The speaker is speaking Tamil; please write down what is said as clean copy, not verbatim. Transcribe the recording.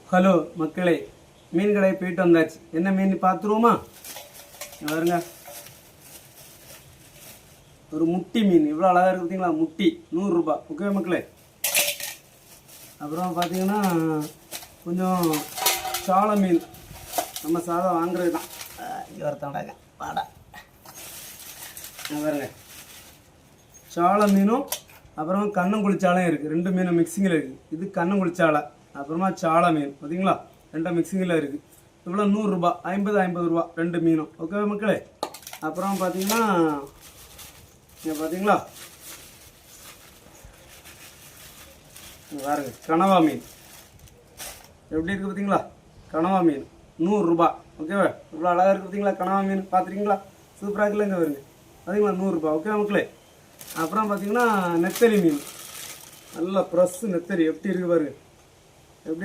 ஹலோ மக்களே, மீன் கடை போயிட்டு வந்தாச்சு. என்ன மீன் பார்த்துருவோமா? பாருங்க, ஒரு முட்டி மீன். இவ்வளோ அழகாக இருக்கு பார்த்தீங்களா? முட்டி 100 ரூபாய். ஓகே மக்களே. அப்புறம் பார்த்தீங்கன்னா கொஞ்சம் சால மீன், நம்ம சாதம் வாங்குறது தான். இங்கே ஒருத்தவடாங்க பாடா பாருங்க, சால மீனும் அப்புறம் கண்ணங்குளிச்சாலையும் இருக்குது. 2 மீனும் மிக்சிங்கில் இருக்குது. இது கண்ணங்குளிச்சாலை, அப்புறமா சாலை மீன் பார்த்தீங்களா? 2 மிக்சிங்கில் இருக்குது. இவ்வளோ 100 ரூபாய், 50 ரூபா 2 மீனும். ஓகே மக்களே. அப்புறம் பார்த்தீங்கன்னா இங்கே பார்த்தீங்களா பாருங்க, கனவா மீன் எப்படி இருக்குது பார்த்தீங்களா? கனவா மீன் 100 ரூபாய். ஓகேவா? இவ்வளோ அழகாக இருக்குது பார்த்தீங்களா? கனவா மீன் பார்த்துருக்கீங்களா? சூப்பராக இருக்குல்ல? இங்கே வருங்க பார்த்தீங்களா? 100 ரூபாய். ஓகே மக்களே. அப்புறம் பார்த்தீங்கன்னா நெத்தலி மீன், நல்லா ப்ரெஸ் நெத்தலி எப்படி இருக்குது பாருங்க.